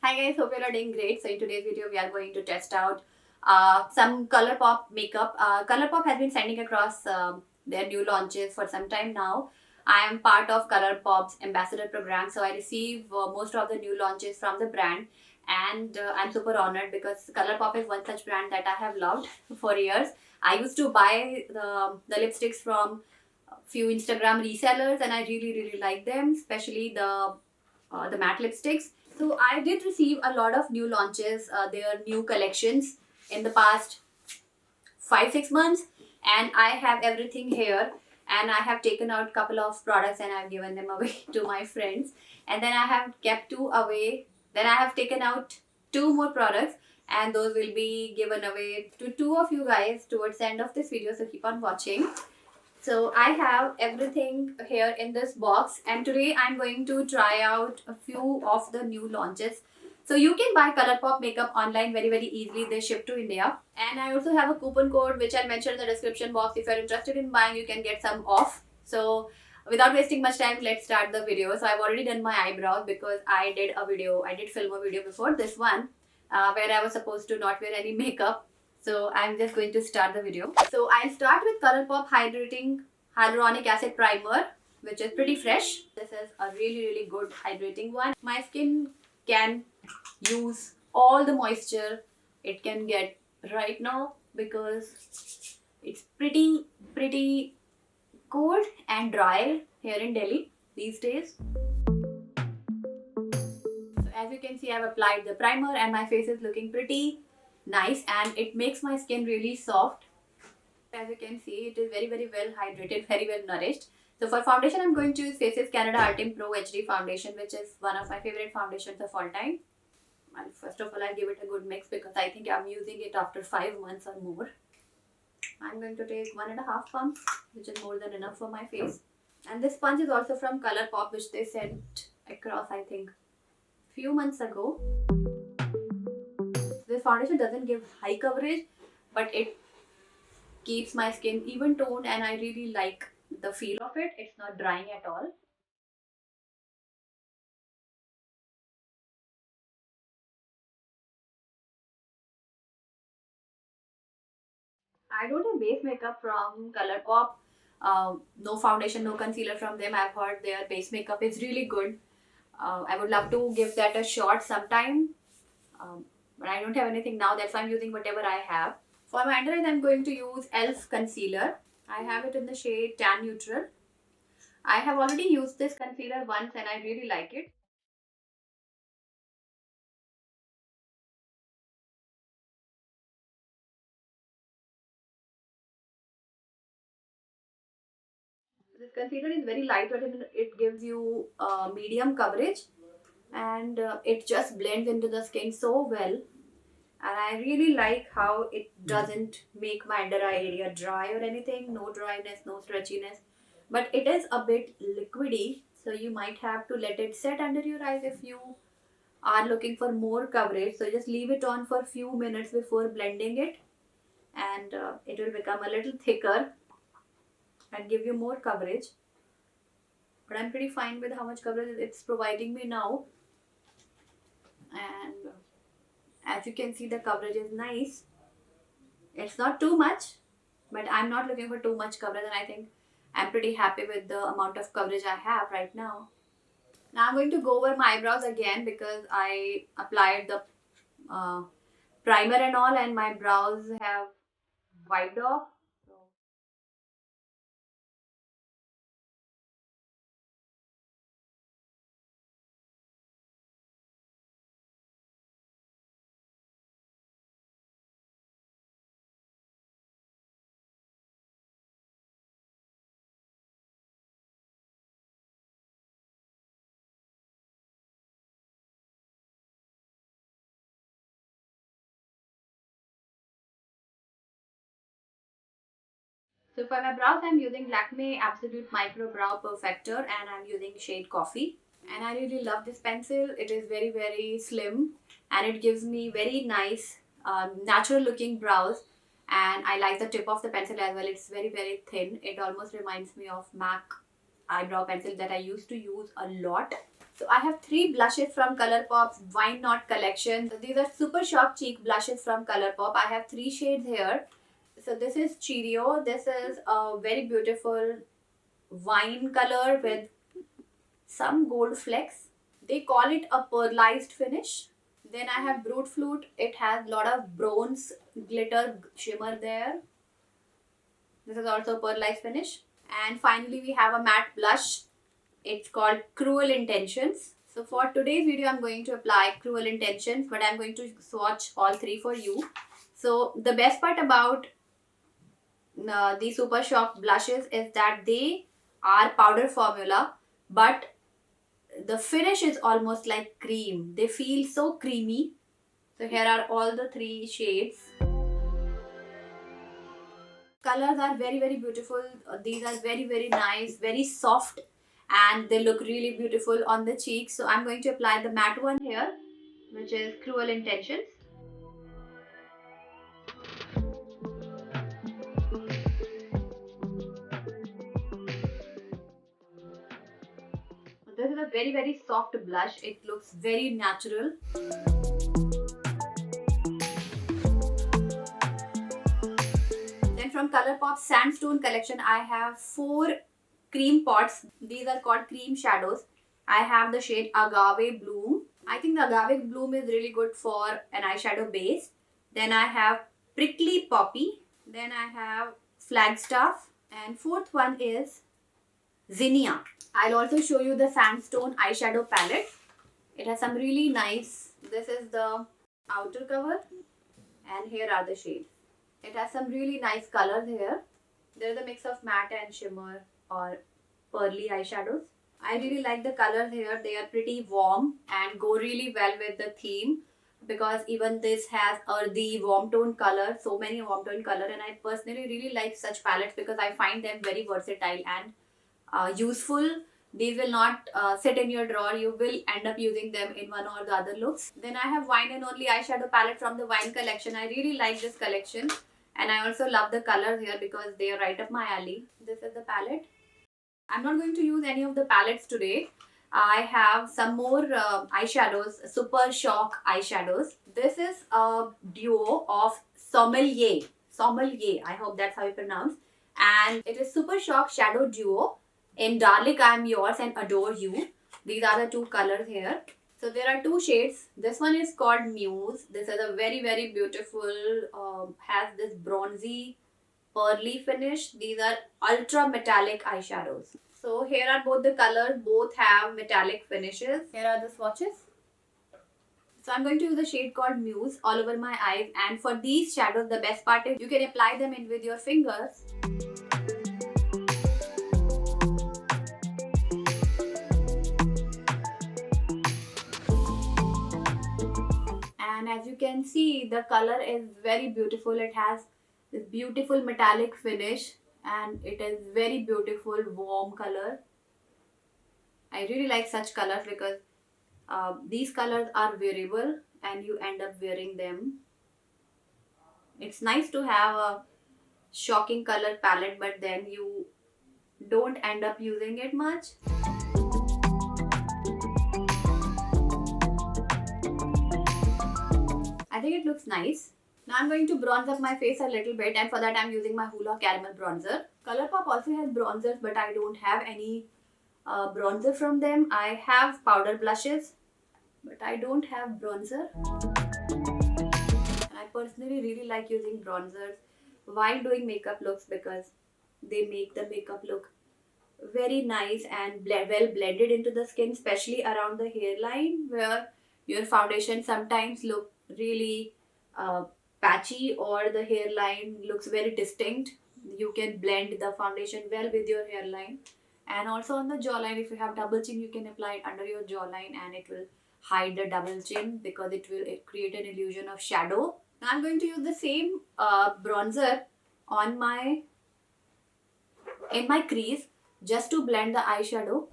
Hi guys, hope you're all doing great. So in today's video, we are going to test out some ColourPop makeup. ColourPop has been sending across their new launches for some time now. I am part of ColourPop's ambassador program, so I receive most of the new launches from the brand, and I'm super honored because ColourPop is one such brand that I have loved for years. I used to buy the lipsticks from few Instagram resellers, and I really like them, especially the matte lipsticks. So I did receive a lot of new launches, their new collections in the past 5 6 months, and I have everything here. And I have taken out couple of products and I've given them away to my friends. And then I have kept two away. Then I have taken out two more products, and those will be given away to two of you guys towards the end of this video. So keep on watching. So I have everything here in this box, and today I'm going to try out a few of the new launches. So you can buy ColourPop makeup online very easily. They ship to India, and I also have a coupon code which I'll mention in the description box. If you're interested in buying, you can get some off. So without wasting much time, let's start the video. So I've already done my eyebrows because I did film a video before this one, where I was supposed to not wear any makeup. So I'm just going to start the video. So I'll start with ColourPop Hydrating Hyaluronic Acid Primer, which is pretty fresh. This is a really good hydrating one. My skin can use all the moisture it can get right now because it's pretty cold and dry here in Delhi these days. So as you can see, I've applied the primer and my face is looking pretty nice, and it makes my skin really soft. As you can see, it is very well hydrated, very well nourished. So for foundation, I'm going to use Faces Canada Ultim Pro HD foundation, which is one of my favorite foundations of all time. And first of all, I'll give it a good mix because I think I'm using it after 5 months or more. I'm going to take 1.5 pumps, which is more than enough for my face. And this sponge is also from ColourPop, which they sent across, I think, few months ago. This foundation doesn't give high coverage, but it keeps my skin even toned, and I really like the feel of it. It's not drying at all. I don't have base makeup from ColourPop. No foundation, no concealer from them. I've heard their base makeup is really good. I would love to give that a shot sometime. But I don't have anything now. That's why I'm using whatever I have. For my under eyes, I'm going to use e.l.f. concealer. I have it in the shade Tan Neutral. I have already used this concealer once and I really like it. This concealer is very lightweight and it gives you medium coverage, and it just blends into the skin so well. And I really like how it doesn't make my under eye area dry or anything. No dryness, no stretchiness. But it is a bit liquidy, so you might have to let it set under your eyes if you are looking for more coverage. So just leave it on for a few minutes before blending it, and it will become a little thicker and give you more coverage. But I'm pretty fine with how much coverage it's providing me now. And as you can see, the coverage is nice. It's not too much, but I'm not looking for too much coverage, and I think I'm pretty happy with the amount of coverage I have right now. Now I'm going to go over my eyebrows again because I applied the uh, primer and all, and my brows have wiped off. So for my brows, I'm using Lakme Absolute Micro Brow Perfector, and I'm using shade Coffee. And I really love this pencil. It is very slim, and it gives me very nice natural looking brows. And I like the tip of the pencil as well. It's very thin. It almost reminds me of MAC eyebrow pencil that I used to use a lot. So I have 3 blushes from ColourPop's Why Not collection. So these are Super Shock Cheek blushes from ColourPop. I have 3 shades here. So this is Cheerio. This is a very beautiful wine color with some gold flecks. They call it a pearlized finish. Then I have Brute Flute. It has a lot of bronze glitter shimmer there. This is also a pearlized finish. And finally we have a matte blush. It's called Cruel Intentions. So for today's video, I'm going to apply Cruel Intentions, but I'm going to swatch all 3 for you. So the best part about the Super Shock blushes is that they are powder formula, but the finish is almost like cream. They feel so creamy. So here are all the 3 shades. Colors are very beautiful. These are very nice, very soft, and they look really beautiful on the cheeks. So I'm going to apply the matte one here, which is Cruel Intentions. This is a very soft blush. It looks very natural. Then from ColourPop's Sandstone collection, I have 4 cream pots. These are called cream shadows. I have the shade Agave Bloom. I think the Agave Bloom is really good for an eyeshadow base. Then I have Prickly Poppy. Then I have Flagstaff. And 4th one is Zinnia. I'll also show you the Sandstone eyeshadow palette. It has some really nice, this is the outer cover, and here are the shades. It has some really nice colors here. There's a mix of matte and shimmer or pearly eyeshadows. I really like the colors here. They are pretty warm and go really well with the theme, because even this has earthy warm tone color, so many warm tone color, and I personally really like such palettes because I find them very versatile and useful. These will not sit in your drawer. You will end up using them in one or the other looks. Then I have Wine and Only eyeshadow palette from the Wine collection. I really like this collection, and I also love the colors here because they are right up my alley. This is the palette. I'm not going to use any of the palettes today. I have some more eyeshadows, Super Shock eyeshadows. This is a duo of Sommelier. Sommelier, I hope that's how you pronounce. And it is Super Shock Shadow Duo in Darling I Am Yours and Adore You. These are the 2 colors here. So there are 2 shades. This one is called Muse. This is a very beautiful, has this bronzy pearly finish. These are ultra metallic eyeshadows. So here are both the colors. Both have metallic finishes. Here are the swatches. So I'm going to use a shade called Muse all over my eyes. And for these shadows, the best part is you can apply them in with your fingers. And as you can see, the color is very beautiful. It has this beautiful metallic finish, and it is very beautiful warm color. I really like such colors because these colors are wearable and you end up wearing them. It's nice to have a shocking color palette, but then you don't end up using it much. I think it looks nice. Now I'm going to bronze up my face a little bit, and for that I'm using my Hoola Caramel Bronzer. ColourPop also has bronzers, but I don't have any bronzer from them. I have powder blushes, but I don't have bronzer. And I personally really like using bronzers while doing makeup looks because they make the makeup look very nice and well blended into the skin, especially around the hairline where your foundation sometimes look really patchy or the hairline looks very distinct. You can blend the foundation well with your hairline. And also on the jawline, if you have double chin, you can apply it under your jawline and it will hide the double chin because it will create an illusion of shadow. Now I'm going to use the same bronzer on in my crease just to blend the eyeshadow.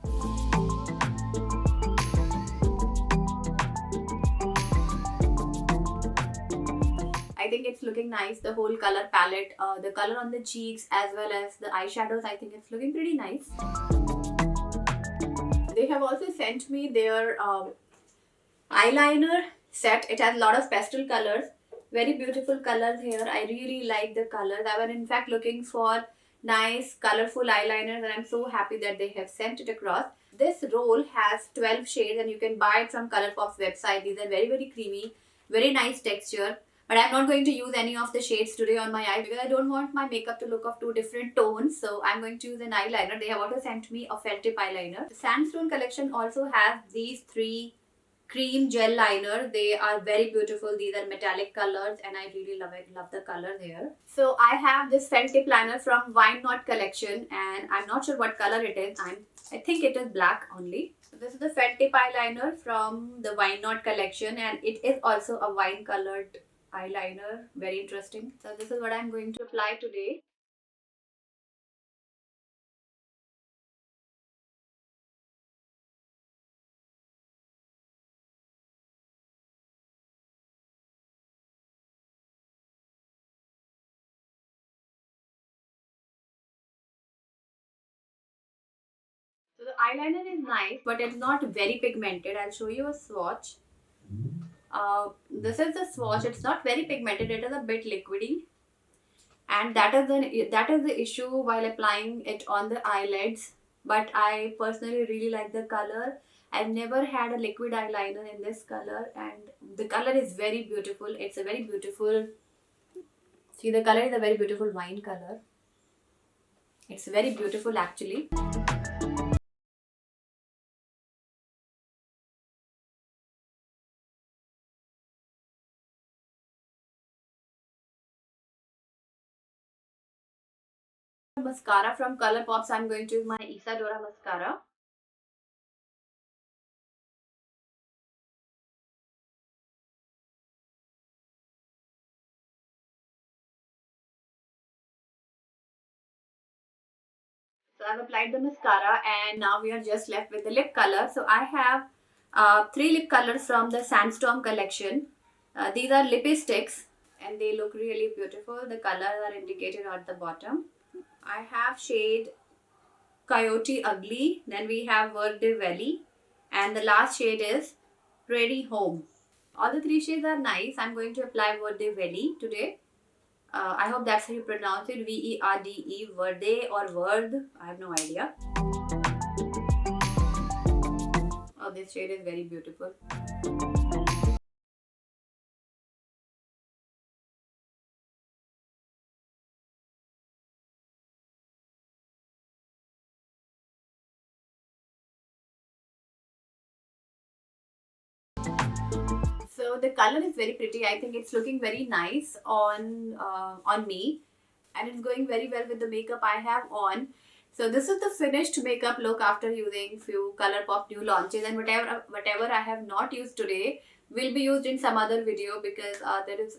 I think it's looking nice, the whole color palette, the color on the cheeks as well as the eyeshadows. I think it's looking pretty nice. They have also sent me their eyeliner set. It has a lot of pastel colors, very beautiful colors here. I really like the colors. I was in fact looking for nice colorful eyeliners, and I'm so happy that they have sent it across. This roll has 12 shades and you can buy it from Colourpop's website. These are very very creamy, very nice texture. But I'm not going to use any of the shades today on my eye because I don't want my makeup to look of two different tones. So I'm going to use an eyeliner. They have also sent me a felt tip eyeliner. The Sandstone collection also has these three cream gel liner. They are very beautiful. These are metallic colors and I really love it. Love the color here. So I have this felt tip liner from Wine Not collection and I'm not sure what color it is. I think it is black only. So this is the felt tip eyeliner from the Wine Not collection and it is also a wine colored eyeliner. Very interesting. So this is what I'm going to apply today. So the eyeliner is nice, but it's not very pigmented. I'll show you a swatch. This is the swatch. It's not very pigmented. It is a bit liquidy, and that is the issue while applying it on the eyelids. But I personally really like the color. I've never had a liquid eyeliner in this color, and the color is very beautiful. It's a very beautiful. See, the color is a very beautiful wine color. It's very beautiful actually. Mascara from Colourpop, so I'm going to use my Isadora mascara. So I've applied the mascara and now we are just left with the lip color. So I have three lip colors from the Sandstorm collection. These are lipsticks and they look really beautiful. The colors are indicated at the bottom. I have shade Coyote Ugly, then we have Verde Valley, and the last shade is Ready Home. All the three shades are nice. I'm going to apply Verde Valley today. I hope that's how you pronounce it. Verde, Verde or Verde. I have no idea. Oh, this shade is very beautiful. So the color is very pretty. I think it's looking very nice on me, and it's going very well with the makeup I have on. So this is the finished makeup look after using few Colourpop new launches, and whatever I have not used today will be used in some other video because there is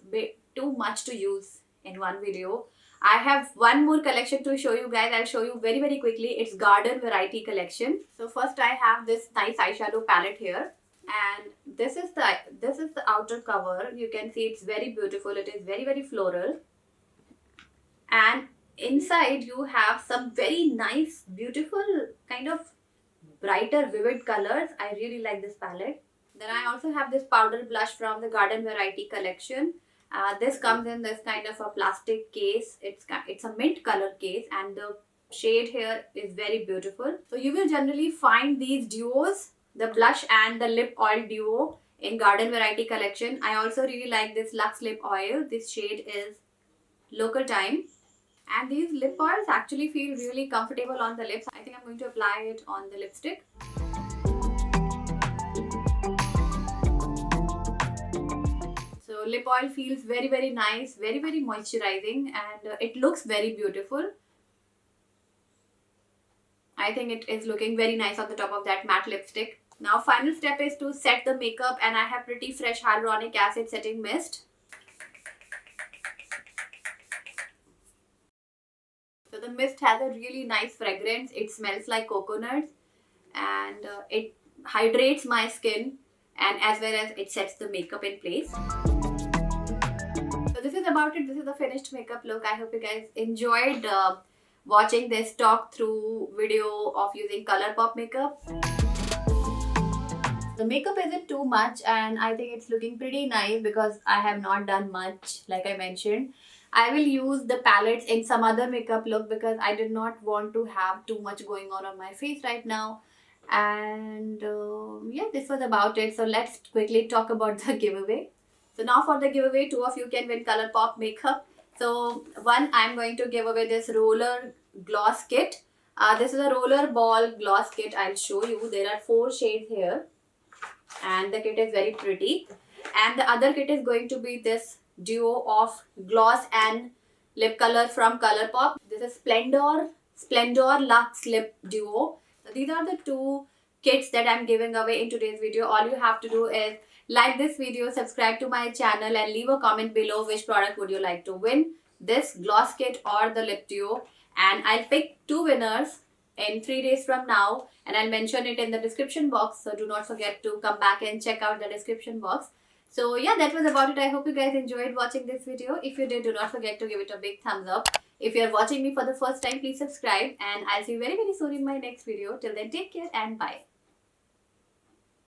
too much to use in one video. I have one more collection to show you guys. I'll show you very very quickly. It's Garden Variety collection. So first I have this nice eyeshadow palette here, and this is the outer cover. You can see it's very beautiful. It is very very floral, and inside you have some very nice beautiful kind of brighter vivid colors. I really like this palette. Then I also have this powder blush from the Garden Variety collection. This comes in this kind of a plastic case. It's a mint color case and the shade here is very beautiful. So you will generally find these duos, the blush and the lip oil duo, in Garden Variety collection. I also really like this Luxe Lip Oil. This shade is Local Time. And these lip oils actually feel really comfortable on the lips. I think I'm going to apply it on the lipstick. So lip oil feels very very nice, very very moisturizing, and it looks very beautiful. I think it is looking very nice on the top of that matte lipstick. Now final step is to set the makeup, and I have Pretty Fresh Hyaluronic Acid Setting Mist. So the mist has a really nice fragrance. It smells like coconut, and it hydrates my skin, and as well as it sets the makeup in place. So this is about it. This is the finished makeup look. I hope you guys enjoyed watching this talk through video of using Colourpop makeup. The makeup isn't too much and I think it's looking pretty nice because I have not done much like I mentioned. I will use the palettes in some other makeup look because I did not want to have too much going on my face right now. And yeah, this was about it. So let's quickly talk about the giveaway. So now for the giveaway, two of you can win ColourPop makeup. So one, I'm going to give away this roller gloss kit. This is a roller ball gloss kit. I'll show you. There are 4 shades here and the kit is very pretty. And the other kit is going to be this duo of gloss and lip color from ColourPop. This is Splendor Luxe Lip Duo. So these are the 2 kits that I'm giving away in today's video. All you have to do is like this video, subscribe to my channel and leave a comment below which product would you like to win, this gloss kit or the lip duo. And I'll pick 2 winners in 3 days from now and I'll mention it in the description box. So do not forget to come back and check out the description box. So yeah, that was about it. I hope you guys enjoyed watching this video. If you did, do not forget to give it a big thumbs up. If you are watching me for the first time, please subscribe and I'll see you very soon in my next video. Till then, take care and bye.